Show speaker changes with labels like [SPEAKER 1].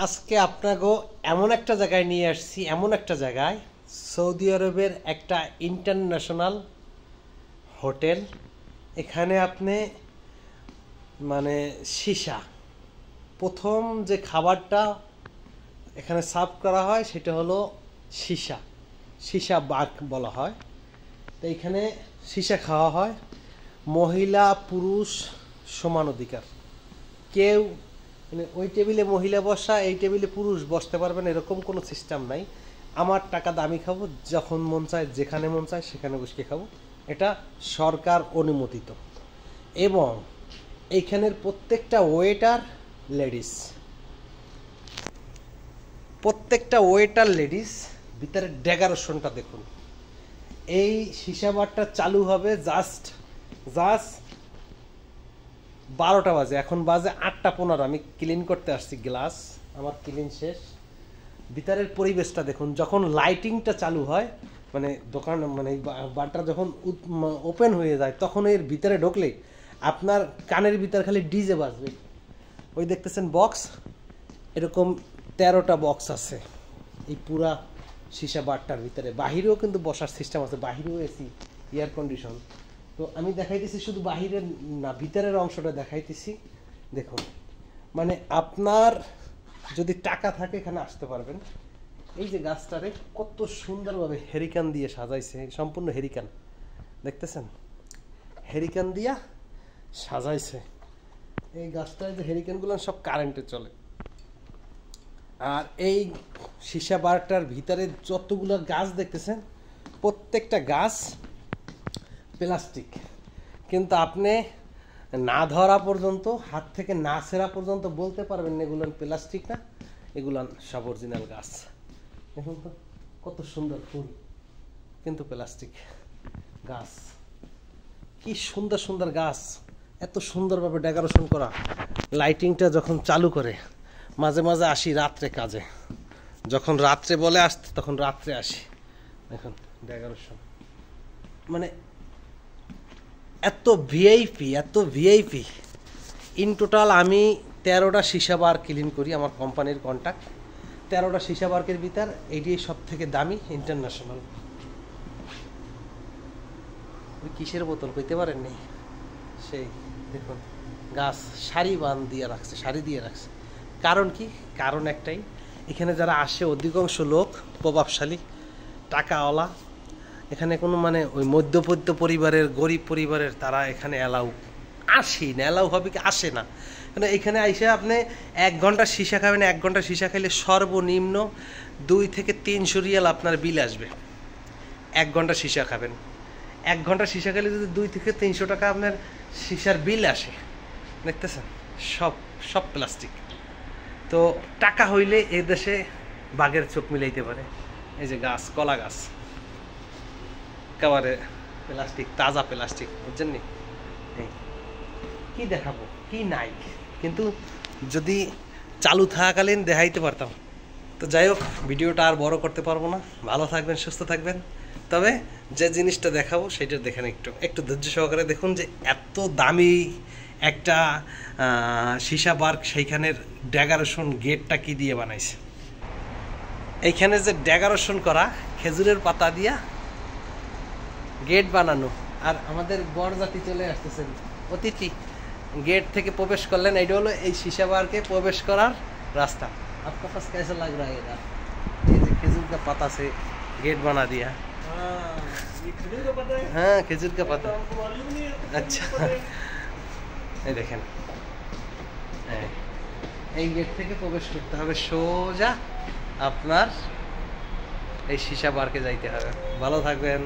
[SPEAKER 1] আজকে আপনাকে এমন একটা জায়গায় নিয়ে আসছি, এমন একটা জায়গায়, সৌদি আরবের একটা ইন্টারন্যাশনাল হোটেল। এখানে আপনি মানে সীসা প্রথম যে খাবারটা এখানে সার্ভ করা হয় সেটা হলো সীসা, সীসা বার্ক বলা হয়। তো এখানে সীসা খাওয়া হয়, মহিলা পুরুষ সমান অধিকার। কেউ মানে ওই টেবিলে মহিলা বসা, এই টেবিলে পুরুষ বসতে পারবেন এরকম কোনো সিস্টেম নাই। আমার টাকা দামি খাবো, যখন মন চায় যেখানে মন চায় সেখানে বসে খাবো, এটা সরকার অনুমোদিত। এবং এইখানের প্রত্যেকটা ওয়েটার লেডিস, প্রত্যেকটা ওয়েটার লেডিস। ভিতরে ডেকোরেশনটা দেখুন। এই সীসা বারটা চালু হবে জাস্ট 12টা বাজে, এখন বাজে 8:15। আমি ক্লিন করতে আসছি, গ্লাস আমার ক্লিন শেষ। ভিতরের পরিবেশটা দেখুন। যখন লাইটিংটা চালু হয়, মানে দোকান মানে বারটা যখন ওপেন হয়ে যায়, তখন এর ভিতরে ঢুকলে আপনার কানের ভিতর খালি ডিজে বাজবে। ওই দেখতেছেন বক্স, এরকম 13টা বক্স আছে এই পুরা সীসা বারটার ভিতরে। বাহিরেও কিন্তু বসার সিস্টেম আছে, বাহিরেও এসি, এয়ার কন্ডিশন। তো আমি দেখাইতেছি শুধু বাহিরের না, ভিতরের অংশটা দেখাইতেছি। দেখুন, মানে আপনার যদি টাকা থাকে এখানে আসতে পারবেন। এই যে গাছটারে কত সুন্দরভাবে হেরিকান দিয়ে সাজাইছে, সম্পূর্ণ হেরিকান দেখতেছেন, হেরিকান দিয়া সাজাইছে। এই গাছটায় যে হেরিকানগুলো সব কারেন্টে চলে। আর এই সীসা বারটার ভিতরে যতগুলো গাছ দেখতেছেন, প্রত্যেকটা গাছ প্লাস্টিক। কিন্তু আপনি না ধরা পর্যন্ত, হাত থেকে না ছেঁড়া পর্যন্ত বলতে পারবেন না এগুলো প্লাস্টিক না, এগুলো সব অরিজিনাল গাছ। দেখুন তো কত সুন্দর ফুল, কিন্তু প্লাস্টিক গাছ। কি সুন্দর সুন্দর গাছ, এত সুন্দরভাবে ডেকোরেশন করা। লাইটিংটা যখন চালু করে, মাঝে মাঝে আসি রাত্রে কাজে, যখন রাত্রে বলে আসতে তখন রাত্রে আসি। দেখুন ডেকোরেশন, মানে এত ভিআইপি, এত ভিআইপি। ইন টোটাল আমি 13টা সীসা বার ক্লিন করি, আমার কোম্পানির কন্ট্যাক্ট। 13টা সীসা বার্কের ভিতর এটি সব থেকে দামি, ইন্টারন্যাশনাল। ওই কিসের বোতল কইতে পারেননি, সেই দেখুন গাছ সারি বান দিয়ে রাখছে, সারি দিয়ে রাখছে। কারণ কি? কারণ একটাই, এখানে যারা আসে অধিকাংশ লোক প্রভাবশালী, টাকাওয়ালা। এখানে কোনো মানে ওই মধ্যবিত্ত পরিবারের, গরিব পরিবারের তারা এখানে আসে না, অ্যালাউ হবে কি, আসে না। মানে এখানে আইসে আপনি 1 ঘন্টা সীসা খাবেন, 1 ঘন্টা সীসা খাইলে সর্বনিম্ন 2 থেকে 300 রিয়াল আপনার বিল আসবে। 1 ঘন্টা সীসা খাবেন, 1 ঘন্টা সীসা খাইলে যদি 2 থেকে 300 টাকা আপনার সীসার বিল আসে, দেখতেছেন সব সব প্লাস্টিক। তো টাকা হইলে এই দেশে বাঘের চোখ মিলাইতে পারে। এই যে গাছ, কলা গাছ, একেবারে প্লাস্টিক, তাজা প্লাস্টিক, বুঝছেন নি? কি দেখাবো, কি নাই, কিন্তু যদি চালু থাকাকালীন দেখাইতে পারতাম। তো যাই হোক, ভিডিওটা আর বড় করতে পারবো না। ভালো থাকবেন, সুস্থ থাকবেন। তবে যে জিনিসটা দেখাবো সেটা দেখেন, একটু ধৈর্য সহকারে দেখুন যে এত দামি একটা সীসা বার্ক, সেইখানের ডেকোরেশন, গেটটা কি দিয়ে বানাইছে। এইখানে যে ডেকোরেশন করা, খেজুরের পাতা দিয়া গেট বানানো। আর আমাদের বরযাত্রী চলে আসতেছেন, অতিথি গেট থেকে প্রবেশ করলেন। এইটা হলো এই সীসা বারকে প্রবেশ করার রাস্তা। आपका पास कैसा लग रहा है ये? ये खजूर का पत्ता से गेट बना दिया।
[SPEAKER 2] ये खजूर का पत्ता है?
[SPEAKER 1] हाँ, खजूर का पत्ता।
[SPEAKER 2] हमको मालूम नहीं है।
[SPEAKER 1] अच्छा, এই দেখেন, এই গেট থেকে প্রবেশ করতে হবে, সোজা আপনার এই সীসা বারকে যাইতে হবে। ভালো থাকবেন।